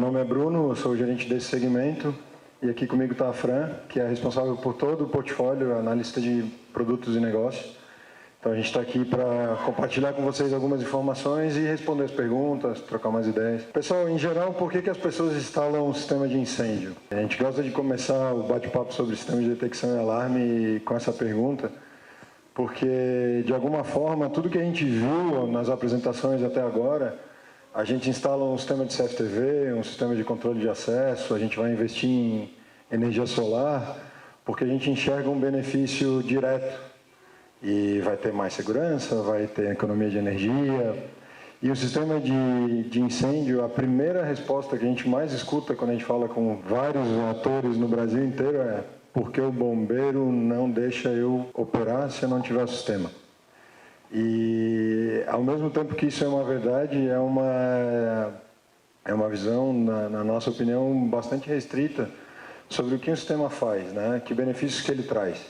nome é Bruno, eu sou o gerente desse segmento e aqui comigo está a Fran, que é responsável por todo o portfólio, analista de produtos e negócios. Então a gente está aqui para compartilhar com vocês algumas informações e responder as perguntas, trocar mais ideias. Pessoal, em geral, por que as pessoas instalam um sistema de incêndio? A gente gosta de começar o bate-papo sobre sistema de detecção e alarme com essa pergunta, porque de alguma forma tudo que a gente viu nas apresentações até agora, a gente instala um sistema de CFTV, um sistema de controle de acesso, a gente vai investir em energia solar, porque a gente enxerga um benefício direto. E vai ter mais segurança, vai ter economia de energia. E o sistema de incêndio, a primeira resposta que a gente mais escuta quando a gente fala com vários atores no Brasil inteiro é: porque o bombeiro não deixa eu operar se eu não tiver o sistema? E ao mesmo tempo que isso é uma verdade, é uma visão, na nossa opinião, bastante restrita sobre o que o sistema faz, né? Que benefícios que ele traz.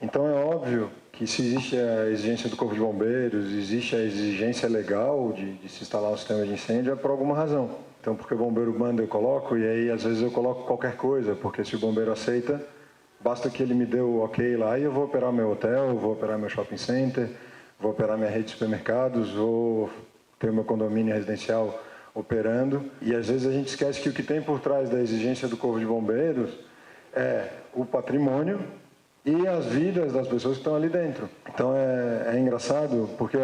Então é óbvio que se existe a exigência do Corpo de Bombeiros, existe a exigência legal de se instalar um sistema de incêndio, é por alguma razão. Então, porque o bombeiro manda, eu coloco, e aí às vezes eu coloco qualquer coisa, porque se o bombeiro aceita, basta que ele me dê o ok lá e eu vou operar meu hotel, vou operar meu shopping center, vou operar minha rede de supermercados, vou ter o meu condomínio residencial operando. E às vezes a gente esquece que o que tem por trás da exigência do Corpo de Bombeiros é o patrimônio e as vidas das pessoas que estão ali dentro. Então é engraçado, porque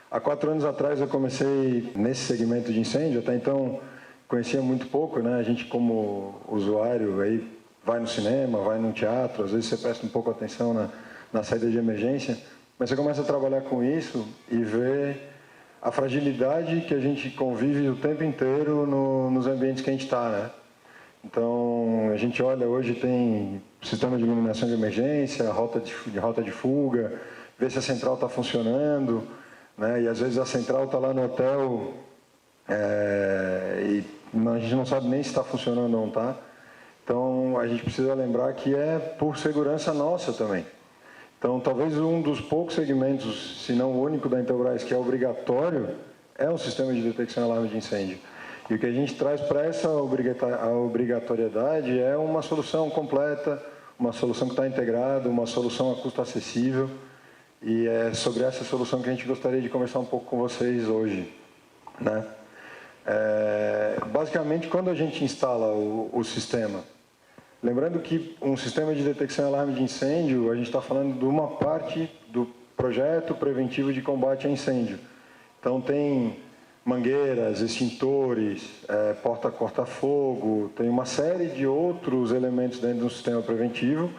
há 4 anos atrás eu comecei nesse segmento de incêndio, até então conhecia muito pouco, né? A gente como usuário aí vai no cinema, vai num teatro, às vezes você presta um pouco atenção na saída de emergência, mas você começa a trabalhar com isso e vê a fragilidade que a gente convive o tempo inteiro nos ambientes que a gente está, né? Então, a gente olha, hoje tem sistema de iluminação de emergência, rota de fuga, vê se a central está funcionando, né? E às vezes a central está lá no hotel e a gente não sabe nem se está funcionando ou não está. Então, a gente precisa lembrar que é por segurança nossa também. Então, talvez um dos poucos segmentos, se não o único da Intelbras, que é obrigatório, é um sistema de detecção e alarme de incêndio. E o que a gente traz para essa obrigatoriedade é uma solução completa, uma solução que está integrada, uma solução a custo acessível. E é sobre essa solução que a gente gostaria de conversar um pouco com vocês hoje, né? Basicamente, quando a gente instala o sistema, lembrando que um sistema de detecção e alarme de incêndio, a gente está falando de uma parte do projeto preventivo de combate a incêndio. Então, tem mangueiras, extintores, porta-corta-fogo, tem uma série de outros elementos dentro do sistema preventivo.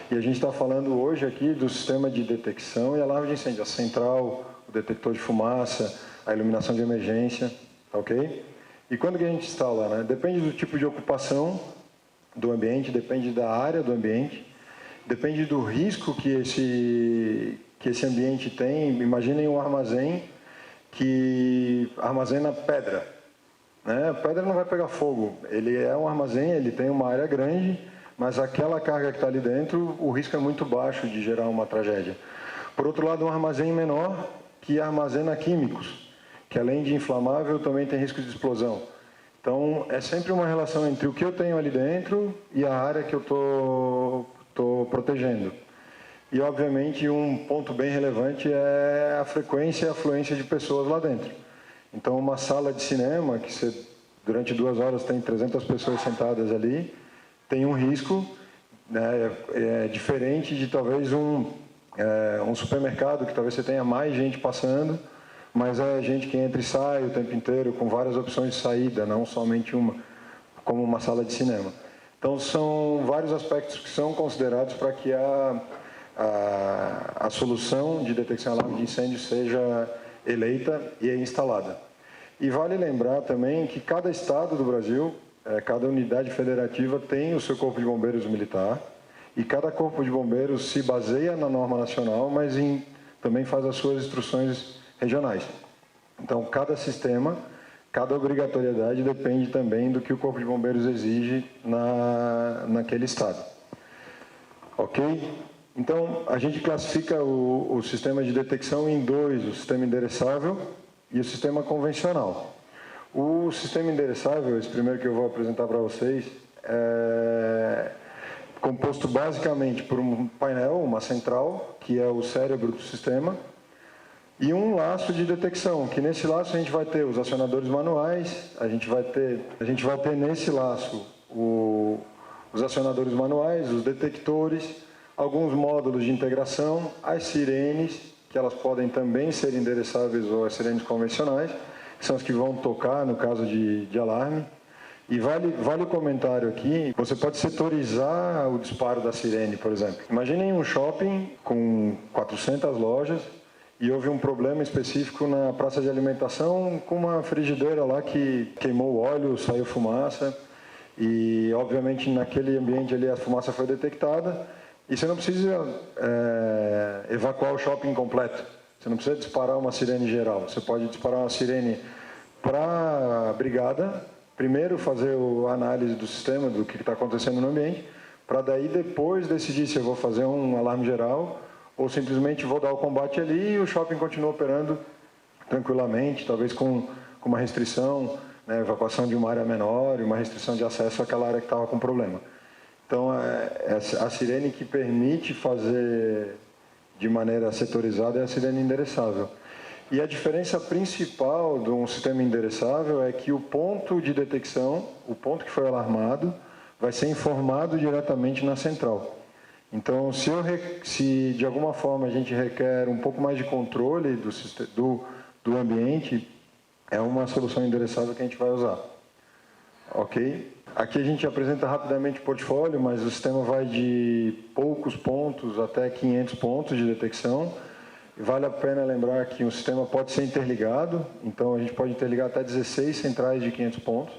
E a gente está falando hoje aqui do sistema de detecção e alarme de incêndio, a central, o detector de fumaça, a iluminação de emergência, ok? E quando que a gente instala, né? Depende do tipo de ocupação do ambiente, depende da área do ambiente, depende do risco que esse ambiente tem. Imaginem um armazém que armazena pedra, né? A pedra não vai pegar fogo, ele é um armazém, ele tem uma área grande, mas aquela carga que está ali dentro, o risco é muito baixo de gerar uma tragédia. Por outro lado, um armazém menor que armazena químicos, que além de inflamável também tem risco de explosão. Então, é sempre uma relação entre o que eu tenho ali dentro e a área que eu estou protegendo. E, obviamente, um ponto bem relevante é a frequência e a afluência de pessoas lá dentro. Então, uma sala de cinema, que você, durante 2 horas tem 300 pessoas sentadas ali, tem um risco, né, diferente de talvez um supermercado, que talvez você tenha mais gente passando, mas é gente que entra e sai o tempo inteiro, com várias opções de saída, não somente uma, como uma sala de cinema. Então, são vários aspectos que são considerados para que a solução de detecção e alarme de incêndio seja eleita e instalada. E vale lembrar também que cada estado do Brasil, cada unidade federativa tem o seu corpo de bombeiros militar, e cada corpo de bombeiros se baseia na norma nacional, mas também faz as suas instruções regionais. Então, cada sistema, cada obrigatoriedade depende também do que o corpo de bombeiros exige naquele estado. Ok? Então, a gente classifica o sistema de detecção em 2, o sistema endereçável e o sistema convencional. O sistema endereçável, esse primeiro que eu vou apresentar para vocês, é composto basicamente por um painel, uma central, que é o cérebro do sistema, e um laço de detecção, que nesse laço a gente vai ter os acionadores manuais, a gente vai ter nesse laço os acionadores manuais, os detectores, alguns módulos de integração, as sirenes, que elas podem também ser endereçáveis ou as sirenes convencionais, que são as que vão tocar no caso de alarme. E vale o comentário aqui, você pode setorizar o disparo da sirene, por exemplo. Imaginem um shopping com 400 lojas e houve um problema específico na praça de alimentação com uma frigideira lá que queimou o óleo, saiu fumaça e, obviamente, naquele ambiente ali a fumaça foi detectada e você não precisa evacuar o shopping completo. Você não precisa disparar uma sirene geral. Você pode disparar uma sirene para a brigada, primeiro fazer a análise do sistema, do que está acontecendo no ambiente, para daí depois decidir se eu vou fazer um alarme geral ou simplesmente vou dar o combate ali e o shopping continua operando tranquilamente, talvez com uma restrição, né, evacuação de uma área menor e uma restrição de acesso àquela área que estava com problema. Então, a sirene que permite fazer de maneira setorizada é a sirene endereçável. E a diferença principal de um sistema endereçável é que o ponto de detecção, o ponto que foi alarmado, vai ser informado diretamente na central. Então, se de alguma forma a gente requer um pouco mais de controle do ambiente, é uma solução endereçável que a gente vai usar. Ok? Aqui a gente apresenta rapidamente o portfólio, mas o sistema vai de poucos pontos até 500 pontos de detecção. Vale a pena lembrar que o sistema pode ser interligado, então a gente pode interligar até 16 centrais de 500 pontos.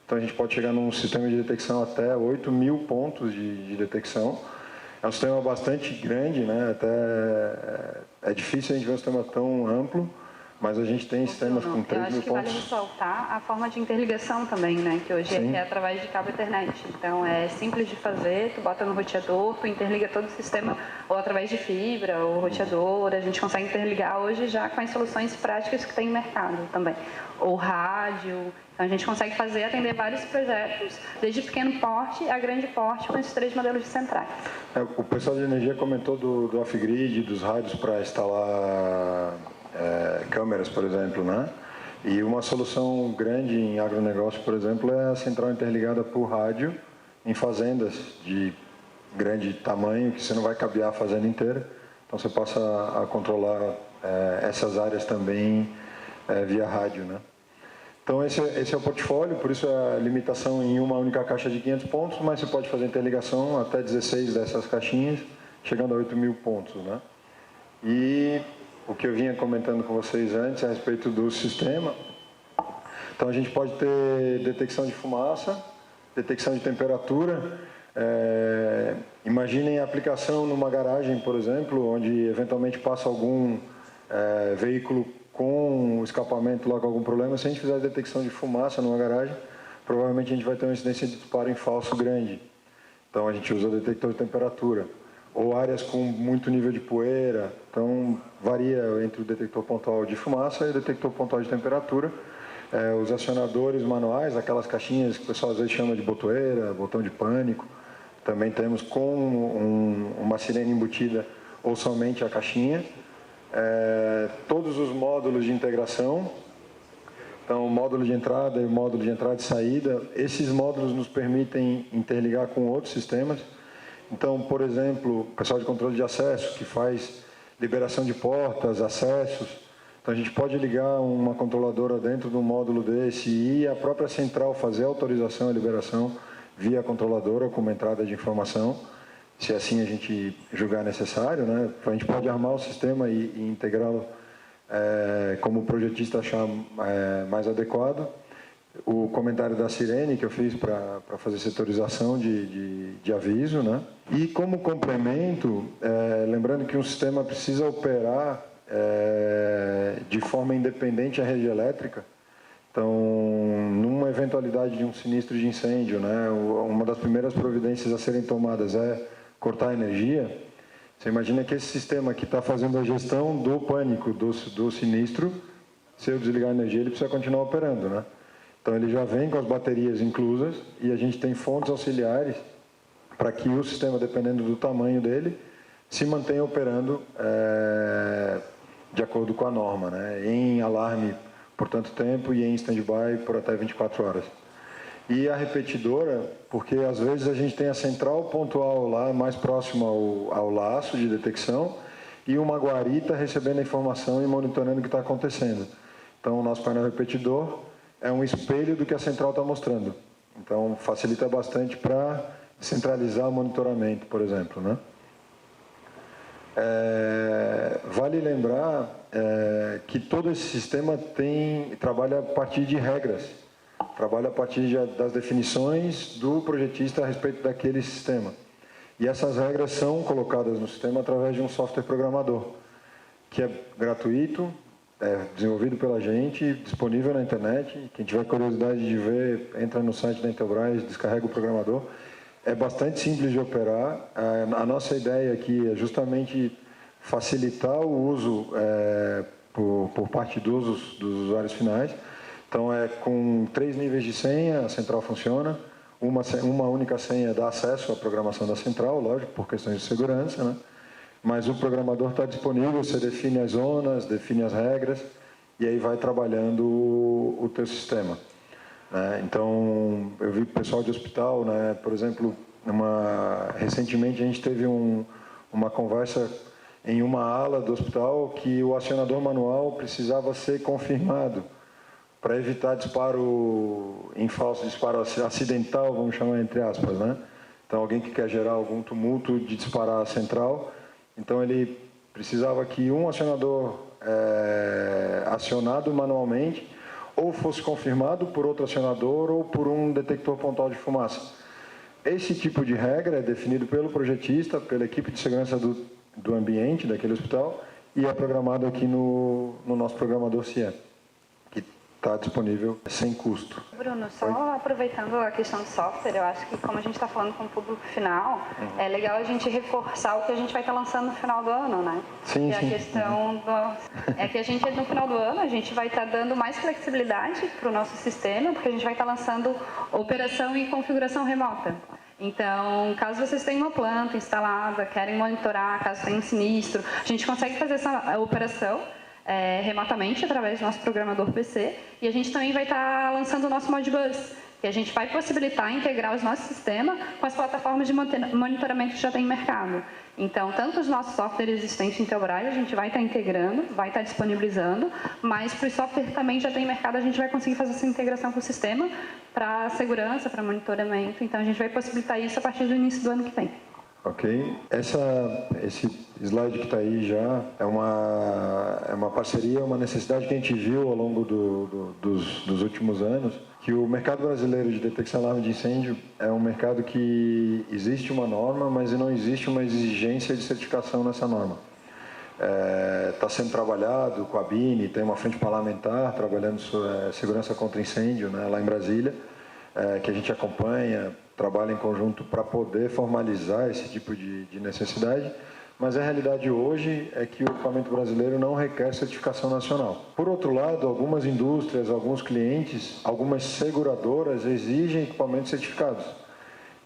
Então a gente pode chegar num sistema de detecção até 8.000 pontos de detecção. É um sistema bastante grande, né? Até é difícil a gente ver um sistema tão amplo, mas a gente tem sistemas com 3.000 pontos. Eu acho que vale ressaltar a forma de interligação também, né? Que hoje é através de cabo Ethernet. Então é simples de fazer, tu bota no roteador, tu interliga todo o sistema, ou através de fibra, ou roteador, a gente consegue interligar hoje já com as soluções práticas que tem no mercado também. Ou rádio, então a gente consegue atender vários projetos, desde pequeno porte a grande porte, com esses 3 modelos de centrais. O pessoal de energia comentou do off-grid, dos rádios para instalar câmeras, por exemplo, né? E uma solução grande em agronegócio, por exemplo, é a central interligada por rádio em fazendas de grande tamanho, que você não vai cabear a fazenda inteira. Então você passa a controlar essas áreas também via rádio, né? Então esse é o portfólio, por isso a limitação em uma única caixa de 500 pontos, mas você pode fazer interligação até 16 dessas caixinhas, chegando a 8.000 pontos, né? E o que eu vinha comentando com vocês antes a respeito do sistema, então a gente pode ter detecção de fumaça, detecção de temperatura. Imaginem a aplicação numa garagem, por exemplo, onde eventualmente passa algum veículo com o escapamento lá com algum problema. Se a gente fizer a detecção de fumaça numa garagem, provavelmente a gente vai ter uma incidência de disparo em falso grande. Então a gente usa o detector de temperatura. Ou áreas com muito nível de poeira, então varia entre o detector pontual de fumaça e o detector pontual de temperatura. Os acionadores manuais, aquelas caixinhas que o pessoal às vezes chama de botoeira, botão de pânico, também temos com uma sirene embutida ou somente a caixinha. Todos os módulos de integração, então o módulo de entrada e o módulo de entrada e saída, esses módulos nos permitem interligar com outros sistemas. Então, por exemplo, o pessoal de controle de acesso, que faz liberação de portas, acessos. Então, a gente pode ligar uma controladora dentro de um módulo desse e a própria central fazer a autorização e liberação via a controladora com uma entrada de informação, se assim a gente julgar necessário, né? A gente pode armar o sistema e integrá-lo como o projetista achar mais adequado. O comentário da sirene que eu fiz para fazer setorização de aviso, né? E como complemento, lembrando que um sistema precisa operar de forma independente à rede elétrica. Então, numa eventualidade de um sinistro de incêndio, né? Uma das primeiras providências a serem tomadas é cortar a energia. Você imagina que esse sistema que está fazendo a gestão do pânico, do sinistro, se eu desligar a energia, ele precisa continuar operando, né? Então, ele já vem com as baterias inclusas e a gente tem fontes auxiliares para que o sistema, dependendo do tamanho dele, se mantenha operando de acordo com a norma, né? Em alarme por tanto tempo e em stand-by por até 24 horas. E a repetidora, porque às vezes a gente tem a central pontual lá mais próxima ao laço de detecção e uma guarita recebendo a informação e monitorando o que está acontecendo. Então, o nosso painel repetidor é um espelho do que a central está mostrando. Então, facilita bastante para centralizar o monitoramento, por exemplo, né? Vale lembrar que todo esse sistema trabalha a partir de regras, trabalha a partir das definições do projetista a respeito daquele sistema. E essas regras são colocadas no sistema através de um software programador, que é gratuito, desenvolvido pela gente, disponível na internet. Quem tiver curiosidade de ver, entra no site da Intelbras, descarrega o programador. É bastante simples de operar. A nossa ideia aqui é justamente facilitar o uso por parte dos usuários finais. Então, com 3 níveis de senha, a central funciona. Uma única senha dá acesso à programação da central, lógico, por questões de segurança, né? Mas o programador está disponível, você define as zonas, define as regras, e aí vai trabalhando o teu sistema. Então, eu vi pessoal de hospital, né? Por exemplo, recentemente a gente teve uma conversa em uma ala do hospital que o acionador manual precisava ser confirmado para evitar disparo em falso, disparo acidental, vamos chamar entre aspas, né? Então, alguém que quer gerar algum tumulto de disparar a central, então ele precisava que um acionador acionado manualmente ou fosse confirmado por outro acionador ou por um detector pontual de fumaça. Esse tipo de regra é definido pelo projetista, pela equipe de segurança do ambiente daquele hospital e é programado aqui no nosso programador CIE, que está disponível sem custo. Bruno, só aproveitando a questão do software, eu acho que como a gente está falando com o público final, é legal a gente reforçar o que a gente vai estar lançando no final do ano, né? Sim, e sim. A questão é que a gente, no final do ano, a gente vai estar dando mais flexibilidade para o nosso sistema, porque a gente vai estar lançando operação e configuração remota. Então, caso vocês tenham uma planta instalada, querem monitorar, caso tenha um sinistro, a gente consegue fazer essa operação remotamente através do nosso programador PC, e a gente também vai estar lançando o nosso Modbus, que a gente vai possibilitar integrar os nossos sistemas com as plataformas de monitoramento que já tem no mercado. Então, tanto os nossos softwares existentes em Intelbras, a gente vai estar integrando, vai estar disponibilizando, mas para o software que também já tem no mercado, a gente vai conseguir fazer essa integração com o sistema para segurança, para monitoramento. Então, a gente vai possibilitar isso a partir do início do ano que vem. Ok. Esse slide que está aí já é uma parceria, uma necessidade que a gente viu ao longo dos últimos anos, que o mercado brasileiro de detecção e alarme de incêndio é um mercado que existe uma norma, mas não existe uma exigência de certificação nessa norma. Está sendo trabalhado com a BINE, tem uma frente parlamentar trabalhando sobre segurança contra incêndio, né, lá em Brasília, que a gente acompanha, trabalha em conjunto para poder formalizar esse tipo de necessidade, mas a realidade hoje é que o equipamento brasileiro não requer certificação nacional. Por outro lado, algumas indústrias, alguns clientes, algumas seguradoras exigem equipamentos certificados.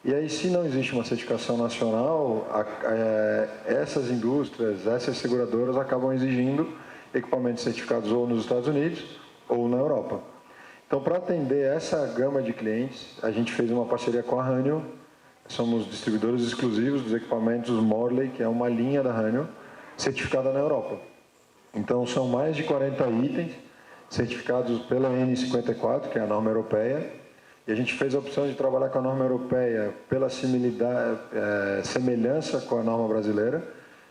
E aí, se não existe uma certificação nacional, essas indústrias, essas seguradoras acabam exigindo equipamentos certificados ou nos Estados Unidos ou na Europa. Então, para atender essa gama de clientes, a gente fez uma parceria com a Honeywell. Somos distribuidores exclusivos dos equipamentos Morley, que é uma linha da Honeywell, certificada na Europa. Então, são mais de 40 itens certificados pela N54, que é a norma europeia. E a gente fez a opção de trabalhar com a norma europeia pela semelhança com a norma brasileira.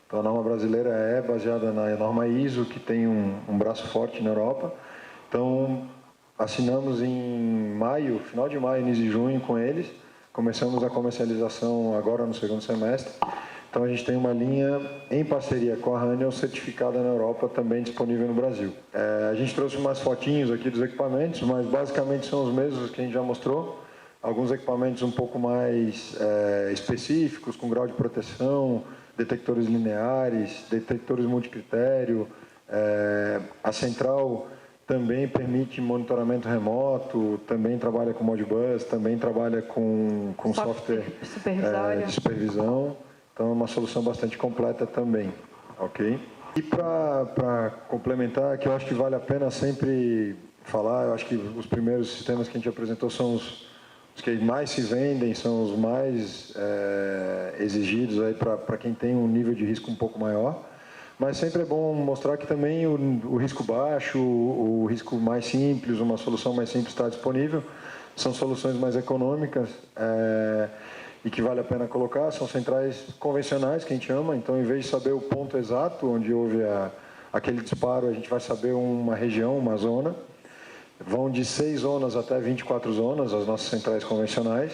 Então, a norma brasileira é baseada na norma ISO, que tem um braço forte na Europa. Então, assinamos em maio, final de maio, início de junho com eles. Começamos a comercialização agora no segundo semestre. Então, a gente tem uma linha em parceria com a Honeywell, certificada na Europa, também disponível no Brasil. A gente trouxe umas fotinhos aqui dos equipamentos, mas basicamente são os mesmos que a gente já mostrou. Alguns equipamentos um pouco mais específicos, com grau de proteção, detectores lineares, detectores multicritério. A central também permite monitoramento remoto, também trabalha com Modbus, também trabalha com software de supervisão. Então, é uma solução bastante completa também, ok? E para complementar, que eu acho que vale a pena sempre falar, eu acho que os primeiros sistemas que a gente apresentou são os que mais se vendem, são os mais exigidos para quem tem um nível de risco um pouco maior. Mas sempre é bom mostrar que também o risco baixo, o risco mais simples, uma solução mais simples está disponível. São soluções mais econômicas e que vale a pena colocar. São centrais convencionais, que a gente chama. Então, em vez de saber o ponto exato onde houve aquele disparo, a gente vai saber uma região, uma zona. Vão de 6 zonas até 24 zonas, as nossas centrais convencionais.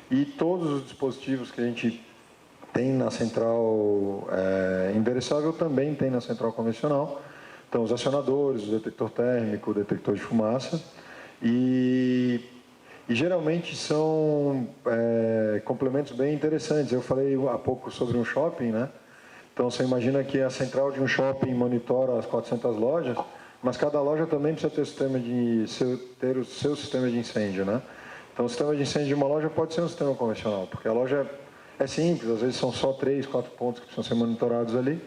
E todos os dispositivos que a gente tem na central endereçável também tem na central convencional. Então, os acionadores, o detector térmico, o detector de fumaça. E geralmente são complementos bem interessantes. Eu falei há pouco sobre um shopping, né? Então, você imagina que a central de um shopping monitora as 400 lojas, mas cada loja também precisa ter o seu sistema de incêndio, né? Então, o sistema de incêndio de uma loja pode ser um sistema convencional, porque a loja é simples, às vezes são só 3, 4 pontos que precisam ser monitorados ali,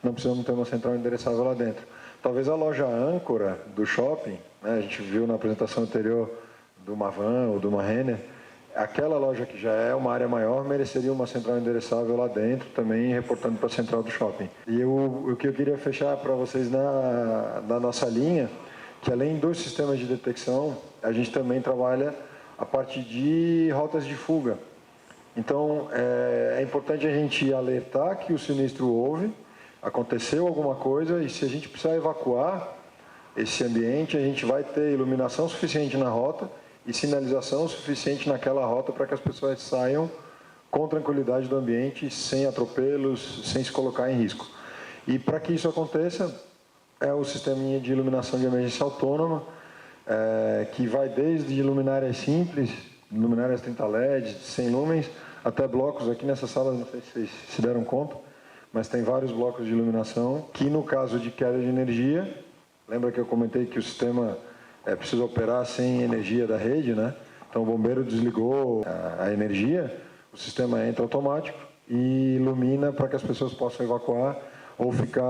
não precisamos ter uma central endereçável lá dentro. Talvez a loja âncora do shopping, né, a gente viu na apresentação anterior do Mavan ou do Renner, aquela loja que já é uma área maior mereceria uma central endereçável lá dentro também, reportando para a central do shopping. E o que eu queria fechar para vocês na nossa linha, que além dos sistemas de detecção, a gente também trabalha a parte de rotas de fuga. Então, é importante a gente alertar que o sinistro houve, aconteceu alguma coisa, e se a gente precisar evacuar esse ambiente, a gente vai ter iluminação suficiente na rota e sinalização suficiente naquela rota para que as pessoas saiam com tranquilidade do ambiente, sem atropelos, sem se colocar em risco. E para que isso aconteça, é o sisteminha de iluminação de emergência autônoma, que vai desde luminárias simples, luminárias 30 LED, 100 lumens, até blocos aqui nessa sala, não sei se vocês se deram conta, mas tem vários blocos de iluminação, que no caso de queda de energia, lembra que eu comentei que o sistema precisa operar sem energia da rede, né? Então o bombeiro desligou a energia, o sistema entra automático e ilumina para que as pessoas possam evacuar ou ficar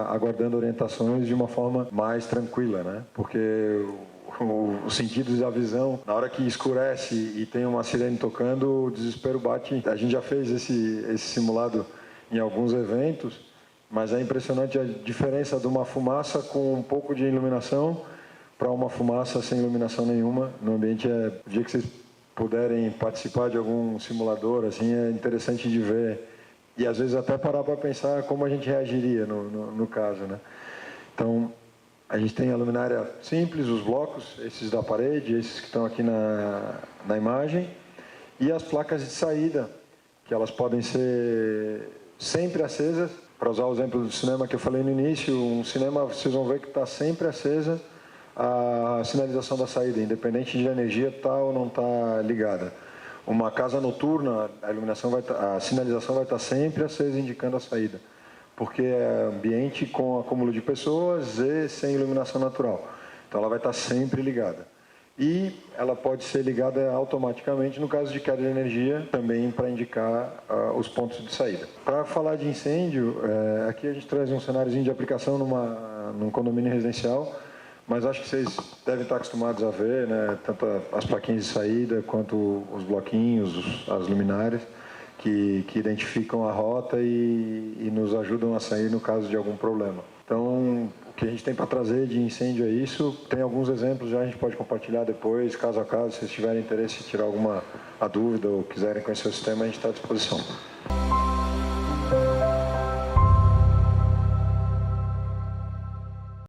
aguardando orientações de uma forma mais tranquila, né? Porque os sentidos e a visão, na hora que escurece e tem uma sirene tocando, o desespero bate. A gente já fez esse simulado em alguns eventos, mas é impressionante a diferença de uma fumaça com um pouco de iluminação para uma fumaça sem iluminação nenhuma no ambiente. O dia que vocês puderem participar de algum simulador, assim, é interessante de ver e às vezes até parar para pensar como a gente reagiria no caso, né? Então, a gente tem a luminária simples, os blocos, esses da parede, esses que estão aqui na imagem, e as placas de saída, que elas podem ser sempre acesas. Para usar o exemplo do cinema que eu falei no início, um cinema, vocês vão ver que está sempre acesa a sinalização da saída, independente de a energia estar ou não estar ligada. Uma casa noturna, a sinalização vai estar sempre acesa, indicando a saída, porque é ambiente com acúmulo de pessoas e sem iluminação natural. Então, ela vai estar sempre ligada. E ela pode ser ligada automaticamente no caso de queda de energia, também para indicar os pontos de saída. Para falar de incêndio, aqui a gente traz um cenáriozinho de aplicação num condomínio residencial, mas acho que vocês devem estar acostumados a ver, né, tanto as plaquinhas de saída quanto os bloquinhos, as luminárias, que identificam a rota e nos ajudam a sair no caso de algum problema. Então, o que a gente tem para trazer de incêndio é isso. Tem alguns exemplos, já a gente pode compartilhar depois, caso a caso, se vocês tiverem interesse em tirar alguma dúvida ou quiserem conhecer o sistema, a gente está à disposição.